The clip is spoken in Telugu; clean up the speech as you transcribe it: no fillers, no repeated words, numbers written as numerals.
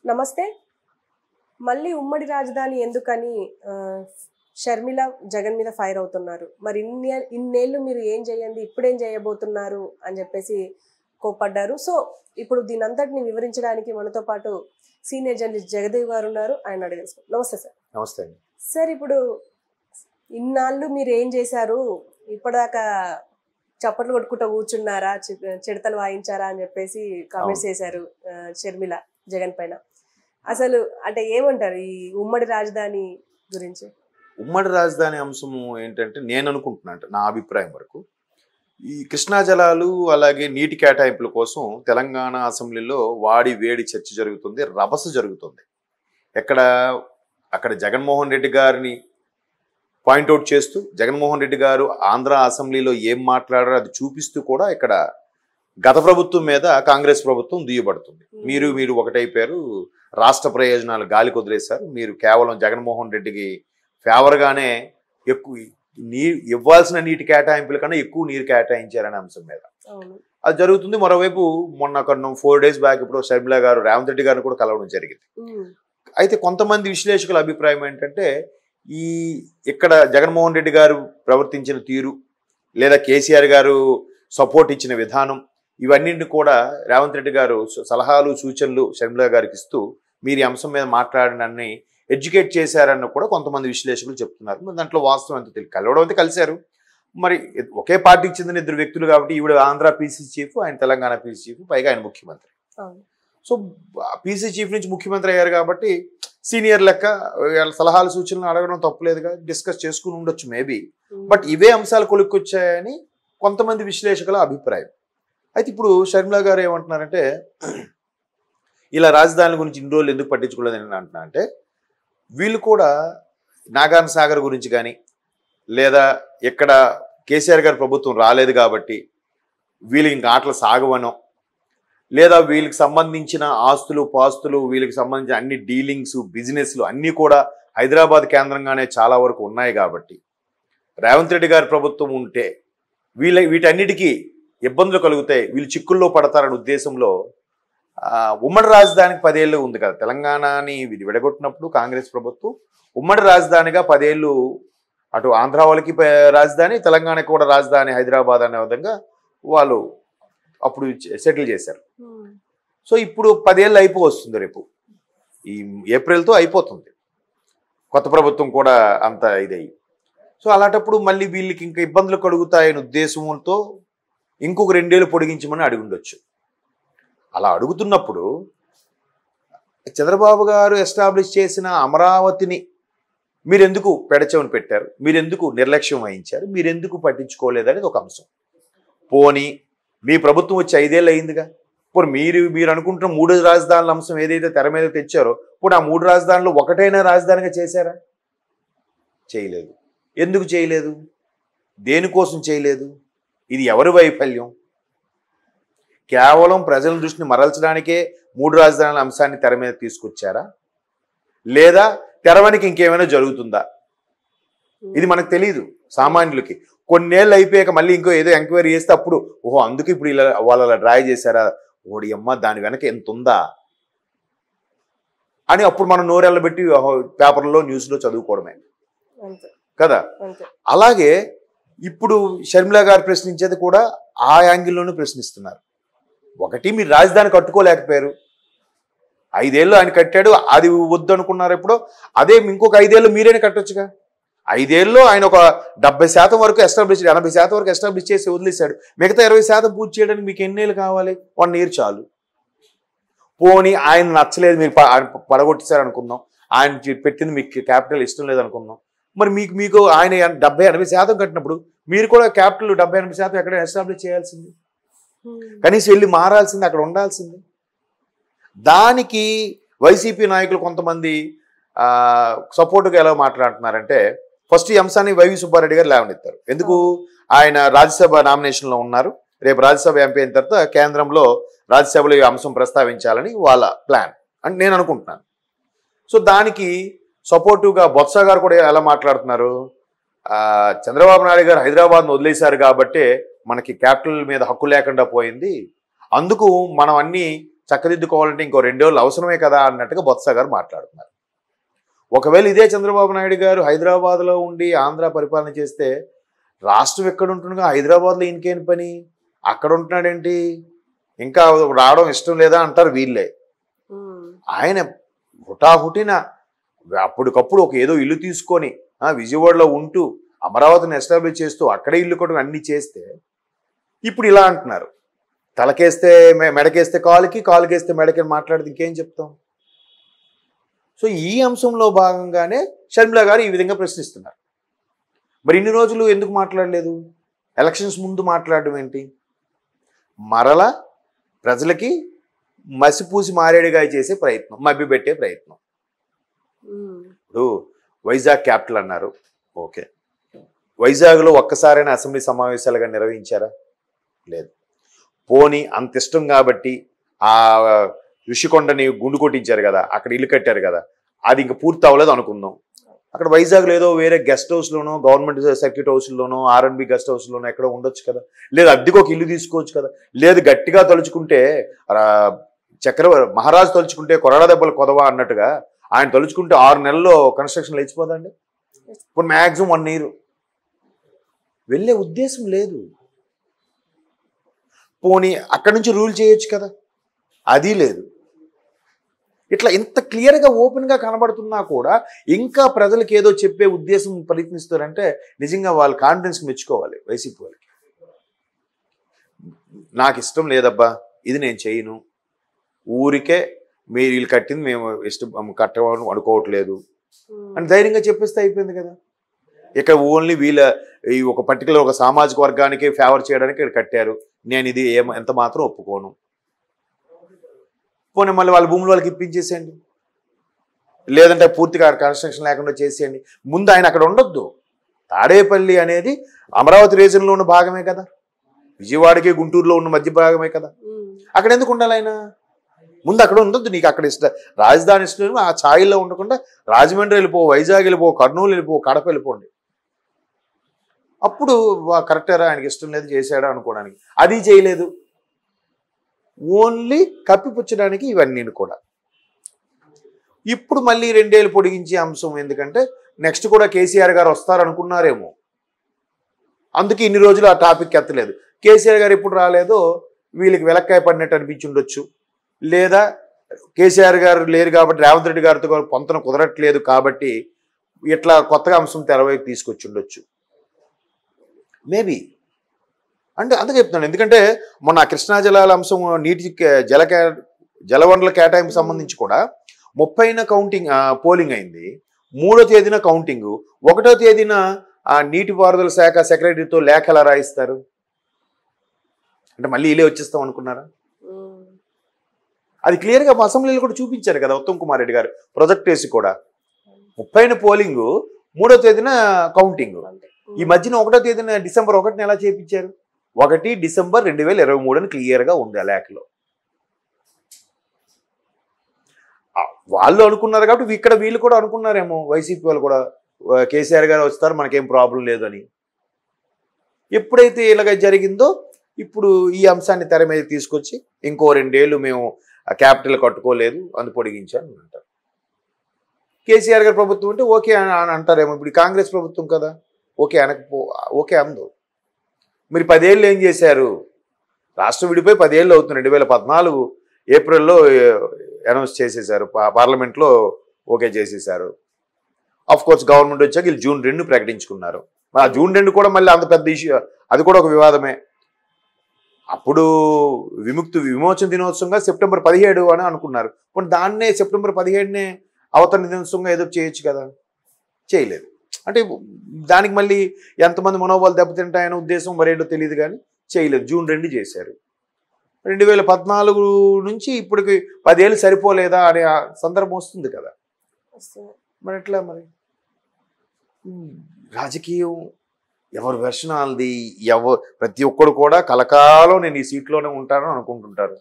నమస్తే. మళ్ళీ ఉమ్మడి రాజధాని ఎందుకని షర్మిల జగన్ మీద ఫైర్ అవుతున్నారు. మరి ఇన్నేళ్ళు మీరు ఏం చేయండి, ఇప్పుడేం చేయబోతున్నారు అని చెప్పేసి కోప్పడ్డారు. సో ఇప్పుడు దీని అంతటిని వివరించడానికి మనతో పాటు సీనియర్ జర్నలిస్ట్ జగదేవ్ గారు ఉన్నారు. ఆయన అడిగేస్తాం. నమస్తే సార్. నమస్తే సార్, ఇప్పుడు ఇన్నాళ్ళు మీరు ఏం చేశారు, ఇప్పటిదాకా చప్పట్లు కొట్టుకుంటూ కూర్చున్నారా, చిడతలు వాయించారా అని చెప్పేసి కామెంట్స్ చేశారు షర్మిల జగన్ పైన. అసలు అంటే ఏమంటారు ఈ ఉమ్మడి రాజధాని గురించి? ఉమ్మడి రాజధాని అంశము ఏంటంటే నేను అనుకుంటున్నా, నా అభిప్రాయం వరకు ఈ కృష్ణా జలాలు అలాగే నీటి కేటాయింపుల కోసం తెలంగాణ అసెంబ్లీలో వాడి వేడి చర్చ జరుగుతుంది, రభస జరుగుతుంది. అక్కడ జగన్మోహన్ రెడ్డి గారిని పాయింట్అవుట్ చేస్తూ జగన్మోహన్ రెడ్డి గారు ఆంధ్ర అసెంబ్లీలో ఏం మాట్లాడారో అది చూపిస్తూ కూడా ఇక్కడ గత ప్రభుత్వం మీద కాంగ్రెస్ ప్రభుత్వం దుయ్యబడుతుంది. మీరు ఒకటైపోయారు, రాష్ట్ర ప్రయోజనాలు గాలికి వదిలేశారు, మీరు కేవలం జగన్మోహన్ రెడ్డికి ఫేవర్గానే ఎక్కువ ఇవ్వాల్సిన నీటి కేటాయింపుల కన్నా ఎక్కువ నీరు కేటాయించారనే అంశం మీద అది జరుగుతుంది. మరోవైపు మొన్న 4 days బ్యాక్ ఇప్పుడు షర్మిల గారు రేవంత్ రెడ్డి గారిని కూడా కలవడం జరిగింది. అయితే కొంతమంది విశ్లేషకుల అభిప్రాయం ఏంటంటే ఇక్కడ జగన్మోహన్ రెడ్డి గారు ప్రవర్తించిన తీరు లేదా కేసీఆర్ గారు సపోర్ట్ ఇచ్చిన విధానం ఇవన్నింటిని కూడా రేవంత్ రెడ్డి గారు సలహాలు సూచనలు షర్మిల గారికి ఇస్తూ మీరు ఈ అంశం మీద మాట్లాడినని ఎడ్యుకేట్ చేశారని కూడా కొంతమంది విశ్లేషకులు చెప్తున్నారు. మరి దాంట్లో వాస్తవం ఎంత తెలియదు. కలవడం అయితే కలిశారు, మరి ఒకే పార్టీకి చెందిన 2 వ్యక్తులు కాబట్టి ఈవిడ ఆంధ్ర పీసీ చీఫ్, ఆయన తెలంగాణ పీసీ చీఫ్, పైగా ఆయన ముఖ్యమంత్రి. సో పీసీ చీఫ్ నుంచి ముఖ్యమంత్రి అయ్యారు కాబట్టి సీనియర్ లెక్క సలహాలు సూచనలు అడగడం తప్పులేదుగా, డిస్కస్ చేసుకుని ఉండొచ్చు మేబీ. బట్ ఇవే అంశాలు కొలుక్కొచ్చాయని కొంతమంది విశ్లేషకుల అభిప్రాయం. అయితే ఇప్పుడు షర్మిల గారు ఏమంటున్నారంటే ఇలా రాజధాని గురించి ఇన్ని రోజులు ఎందుకు పట్టించుకోలేదని నేను అంటున్నా అంటే వీళ్ళు కూడా నాగార్జున సాగర్ గురించి కానీ లేదా ఎక్కడ కేసీఆర్ గారి ప్రభుత్వం రాలేదు కాబట్టి వీళ్ళకి ఇంకా ఆటలు సాగవనో లేదా వీళ్ళకి సంబంధించిన ఆస్తులు పాస్తులు వీళ్ళకి సంబంధించిన అన్ని డీలింగ్స్ బిజినెస్లు అన్నీ కూడా హైదరాబాద్ కేంద్రంగానే చాలా వరకు ఉన్నాయి కాబట్టి రేవంత్ రెడ్డి గారి ప్రభుత్వం ఉంటే వీటన్నిటికీ ఇబ్బందులు కలుగుతాయి, వీళ్ళు చిక్కుల్లో పడతారనే ఉద్దేశంలో ఉమ్మడి రాజధానికి 10 ఏళ్ళు ఉంది కదా. తెలంగాణని విడగొట్టినప్పుడు కాంగ్రెస్ ప్రభుత్వం ఉమ్మడి రాజధానిగా 10 ఏళ్ళు అటు ఆంధ్ర వాళ్ళకి రాజధాని, తెలంగాణకి కూడా రాజధాని హైదరాబాద్ అనే విధంగా వాళ్ళు అప్పుడు సెటిల్ చేశారు. సో ఇప్పుడు 10 ఏళ్ళు అయిపోతుంది, రేపు ఈ ఏప్రిల్తో అయిపోతుంది కొత్త ప్రభుత్వం కూడా అంత ఇదయ్యి. సో అలాంటప్పుడు మళ్ళీ వీళ్ళకి ఇంకా ఇబ్బందులు కలుగుతాయనే ఉద్దేశంతో ఇంకొక 2 ఏళ్ళు పొడిగించమని అడిగి ఉండొచ్చు. అలా అడుగుతున్నప్పుడు చంద్రబాబు గారు ఎస్టాబ్లిష్ చేసిన అమరావతిని మీరెందుకు పెడచెవిని పెట్టారు, మీరెందుకు నిర్లక్ష్యం వహించారు, మీరెందుకు పట్టించుకోలేదనేది ఒక అంశం. పోనీ మీ ప్రభుత్వం వచ్చి 5 ఏళ్ళు అయిందిగా, ఇప్పుడు మీరు అనుకుంటున్న 3 రాజధానుల అంశం ఏదైతే తెర మీద తెచ్చారో ఇప్పుడు ఆ 3 రాజధానులు ఒకటైనా రాజధానిగా చేశారా? చేయలేదు. ఎందుకు చేయలేదు? దేనికోసం చేయలేదు? ఇది ఎవరి వైఫల్యం? కేవలం ప్రజల దృష్టిని మరల్చడానికే 3 రాజధానుల అంశాన్ని తెర మీద తీసుకొచ్చారా, లేదా తెరవనికి ఇంకేమైనా జరుగుతుందా? ఇది మనకు తెలియదు సామాన్యులకి. కొన్నేళ్ళు అయిపోయాక మళ్ళీ ఇంకో ఏదో ఎంక్వైరీ చేస్తే అప్పుడు ఓహో అందుకు ఇప్పుడు ఇలా వాళ్ళ డ్రాయ్ చేశారా, ఓడి అమ్మ దాని వెనక ఎంత ఉందా అని అప్పుడు మనం నోరెళ్ళబెట్టి పేపర్లో న్యూస్లో చదువుకోవడమే కదా. అలాగే ఇప్పుడు షర్మిల గారు ప్రశ్నించేది కూడా ఆ యాంగిల్లోనూ ప్రశ్నిస్తున్నారు. ఒకటి, మీరు రాజధాని కట్టుకోలేకపోయారు, 5 ఏళ్ళు ఆయన కట్టాడు, అది వద్దు అనుకున్నారు. ఎప్పుడో అదే ఇంకొక 5 ఏళ్ళు మీరైనా కట్టొచ్చుగా. 5 ఏళ్ళలో ఆయన ఒక 70% వరకు ఎస్టాబ్లిష్ 80% వరకు ఎస్టాబ్లిష్ చేసి వదిలేశాడు. మిగతా 20% పూర్తి చేయడానికి మీకు ఎన్ని ఏళ్ళు కావాలి? 1 year చాలు. పోనీ ఆయన నచ్చలేదు, మీరు పడగొట్టేశారు అనుకుందాం, ఆయన పెట్టింది మీకు క్యాపిటల్ ఇష్టం లేదనుకుందాం, మరి మీకు ఆయన 70-80% కట్టినప్పుడు మీరు కూడా క్యాపిటల్ 70-80% ఎక్కడ ఎస్టాబ్లిష్ చేయాల్సింది, కనీసం వెళ్ళి మారాల్సింది, అక్కడ ఉండాల్సింది. దానికి వైసీపీ నాయకులు కొంతమంది సపోర్టుగా ఎలా మాట్లాడుతున్నారంటే ఫస్ట్ ఈ అంశాన్ని వైవి సుబ్బారెడ్డి గారు లేవనెత్తారు. ఎందుకు? ఆయన రాజ్యసభ నామినేషన్లో ఉన్నారు, రేపు రాజ్యసభ ఎంపీ అయిన తర్వాత కేంద్రంలో రాజ్యసభలో ఈ అంశం ప్రస్తావించాలని వాళ్ళ ప్లాన్ అని నేను అనుకుంటున్నాను. సో దానికి సపోర్టివ్గా బొత్స గారు కూడా ఎలా మాట్లాడుతున్నారు, చంద్రబాబు నాయుడు గారు హైదరాబాద్ను వదిలేశారు కాబట్టి మనకి క్యాపిటల్ మీద హక్కు లేకుండా పోయింది, అందుకు మనం అన్ని చక్కదిద్దుకోవాలంటే ఇంకో 2 రోజులు అవసరమే కదా అన్నట్టుగా బొత్స గారు మాట్లాడుతున్నారు. ఒకవేళ ఇదే చంద్రబాబు నాయుడు గారు హైదరాబాద్లో ఉండి ఆంధ్ర పరిపాలన చేస్తే రాష్ట్రం ఎక్కడ ఉంటుండగా హైదరాబాద్లో ఇంకేం పని, అక్కడ ఉంటున్నాడేంటి, ఇంకా రావడం ఇష్టం లేదా అంటారు వీళ్ళే. ఆయన హుటాహుటిన అప్పటికప్పుడు ఒక ఏదో ఇల్లు తీసుకొని విజయవాడలో ఉంటూ అమరావతిని ఎస్టాబ్లిష్ చేస్తూ అక్కడే ఇల్లు కొట్టడం అన్ని చేస్తే ఇప్పుడు ఇలా అంటున్నారు. తలకేస్తే మెడకేస్తే కాలుకి, కాలుకేస్తే మెడకి మాట్లాడితే ఇంకేం చెప్తాం. సో ఈ అంశంలో భాగంగానే షర్మిల గారు ఈ విధంగా ప్రశ్నిస్తున్నారు. మరి ఇన్ని రోజులు ఎందుకు మాట్లాడలేదు? ఎలక్షన్స్ ముందు మాట్లాడడం ఏంటి? మరలా ప్రజలకి మసిపూసి మారేడుగాయ చేసే ప్రయత్నం, మభ్యపెట్టే ప్రయత్నం. ఇప్పుడు వైజాగ్ క్యాపిటల్ అన్నారు, ఓకే. వైజాగ్లో ఒక్కసారైనా అసెంబ్లీ సమావేశాలుగా నిర్వహించారా? లేదు. పోనీ అంత ఇష్టం కాబట్టి ఆ ఋషికొండని గుండు కొట్టించారు కదా, అక్కడ ఇల్లు కట్టారు కదా, అది ఇంకా పూర్తి అవ్వలేదు అనుకుందాం. అక్కడ వైజాగ్లో ఏదో వేరే గెస్ట్ హౌస్లోనో, గవర్నమెంట్ సర్క్యూట్ హౌస్లోనో, ఆర్ఎన్బి గెస్ట్ హౌస్లోనో ఎక్కడో ఉండొచ్చు కదా, లేదు అద్దెకి ఒక ఇల్లు తీసుకోవచ్చు కదా, లేదు గట్టిగా తలుచుకుంటే మహారాజు తలుచుకుంటే కొరడా దెబ్బలు కొదవా అన్నట్టుగా ఆయన తలుచుకుంటే 6 నెలల్లో కన్స్ట్రక్షన్ లేచిపోదండి. ఇప్పుడు మ్యాక్సిమం 1 year. వెళ్ళే ఉద్దేశం లేదు. పోనీ అక్కడి నుంచి రూల్ చేయొచ్చు కదా, అది లేదు. ఇట్లా ఇంత క్లియర్గా ఓపెన్గా కనబడుతున్నా కూడా ఇంకా ప్రజలకు ఏదో చెప్పే ఉద్దేశం ప్రయత్నిస్తారంటే నిజంగా వాళ్ళ కాన్ఫిడెన్స్ మెచ్చుకోవాలి. వైసీపీ వాళ్ళకి నాకు ఇష్టం లేదబ్బా, ఇది నేను చేయను, ఊరికే మీరు వీళ్ళు కట్టింది మేము ఇష్టం కట్టమని అనుకోవట్లేదు అని ధైర్యంగా చెప్పేస్తే అయిపోయింది కదా. ఇక్కడ ఓన్లీ వీళ్ళ ఈ ఒక పర్టికులర్ ఒక సామాజిక వర్గానికి ఫేవర్ చేయడానికి ఇక్కడ కట్టారు, నేను ఇది ఎంత మాత్రం ఒప్పుకోను. పోనీ మళ్ళీ వాళ్ళ భూములు వాళ్ళకి ఇప్పించేసేయండి, లేదంటే పూర్తిగా కన్స్ట్రక్షన్ లేకుండా చేసేయండి. ముందు ఆయన అక్కడ ఉండొద్దు. తాడేపల్లి అనేది అమరావతి రీజన్లో ఉన్న భాగమే కదా, విజయవాడకి గుంటూరులో ఉన్న మధ్య భాగమే కదా, అక్కడ ఎందుకు ఉండాలి ఆయన? ముందు అక్కడ ఉండొద్దు. నీకు అక్కడ రాజధాని ఇష్టం, ఆ ఛాయిల్లో ఉండకుండా రాజమండ్రి వెళ్ళిపో, వైజాగ్ వెళ్ళిపో, కర్నూలు వెళ్ళిపో, కడప వెళ్ళిపోండి. అప్పుడు కరెక్టరా, ఆయనకి ఇష్టం లేదు చేశాడా అనుకోవడానికి. అది చేయలేదు, ఓన్లీ కప్పిపుచ్చడానికి ఇవన్నీ కూడా. ఇప్పుడు మళ్ళీ 2 ఏళ్ళు పొడిగించే అంశం ఎందుకంటే నెక్స్ట్ కూడా కేసీఆర్ గారు వస్తారనుకున్నారేమో, అందుకే ఇన్ని రోజులు ఆ టాపిక్ ఎత్తలేదు. కేసీఆర్ గారు ఎప్పుడు రాలేదో వీళ్ళకి వెలక్కాయ పడినట్టు అనిపించి ఉండొచ్చు, లేదా కేసీఆర్ గారు లేరు కాబట్టి రేవంత్ రెడ్డి గారితో పొంతన కుదరట్లేదు కాబట్టి ఇట్లా కొత్తగా అంశం తెరవైపు తీసుకొచ్చి ఉండొచ్చు మేబీ. అంటే అందుకే చెప్తున్నాను, ఎందుకంటే మొన్న కృష్ణా జలాల అంశం నీటి జలవనరుల కేటాయింపు సంబంధించి కూడా 30న కౌంటింగ్ పోలింగ్ అయింది, 3వ తేదీన కౌంటింగ్, 1వ తేదీన నీటిపారుదల శాఖ సెక్రటరీతో లేఖ ఎలా రాయిస్తారు? అంటే మళ్ళీ ఇలే వచ్చేస్తాం అనుకున్నారా? అది క్లియర్గా అసెంబ్లీలో కూడా చూపించారు కదా ఉత్తమ్ కుమార్ రెడ్డి గారు ప్రొజెక్ట్ వేసి కూడా. 30న పోలింగ్, 3వ తేదీన కౌంటింగ్. ఈ మధ్యన 1వ తేదీన డిసెంబర్ 1న ఎలా చేయించారు? 1 డిసెంబర్ 2023 అని క్లియర్గా ఉంది ఆ లేఖలో. వాళ్ళు అనుకున్నారు కాబట్టి ఇక్కడ వీళ్ళు కూడా అనుకున్నారేమో, వైసీపీ వాళ్ళు కూడా కేసీఆర్ గారు వస్తారు మనకేం ప్రాబ్లం లేదని. ఎప్పుడైతే ఇలాగ జరిగిందో ఇప్పుడు ఈ అంశాన్ని తెర మీద తీసుకొచ్చి ఇంకో 2 ఏళ్ళు మేము క్యాపిటల్ కట్టుకోలేదు అందు పొడిగించాను అంటారు. కేసీఆర్ గారి ప్రభుత్వం అంటే ఓకే అని అంటారేమో. ఇప్పుడు కాంగ్రెస్ ప్రభుత్వం కదా, ఓకే ఓకే అందు. మీరు 10 ఏళ్ళు ఏం చేశారు? రాష్ట్రం విడిపోయి 10 ఏళ్ళు అవుతుంది. 2014 ఏప్రిల్లో అనౌన్స్ చేసేసారు, పార్లమెంట్లో ఓకే చేసేసారు. కోర్స్ గవర్నమెంట్ వచ్చాక వీళ్ళు June 2 ప్రకటించుకున్నారు. ఆ June 2 కూడా మళ్ళీ అంత పెద్ద ఇష్యూ, అది కూడా ఒక వివాదమే. అప్పుడు విమోచన దినోత్సవంగా సెప్టెంబర్ 17 అని అనుకున్నారు. ఇప్పుడు దాన్నే సెప్టెంబర్ 17నే అవతరణ దినోత్సవంగా ఏదో చేయొచ్చు కదా, చేయలేదు. అంటే దానికి మళ్ళీ ఎంతమంది మనోభావాలు దెబ్బతింటాయనే ఉద్దేశం మరేంటో తెలియదు కానీ చేయలేదు. June 2 చేశారు. 2014 నుంచి ఇప్పటికి 10 ఏళ్ళు సరిపోలేదా అనే సందర్భం వస్తుంది కదా. మరి ఎట్లా మరి రాజకీయం ఎవరి వెర్షన్ వాళ్ళది, ప్రతి ఒక్కడు కూడా కలకాలం నేను ఈ సీట్లోనే ఉంటానని అనుకుంటుంటారు.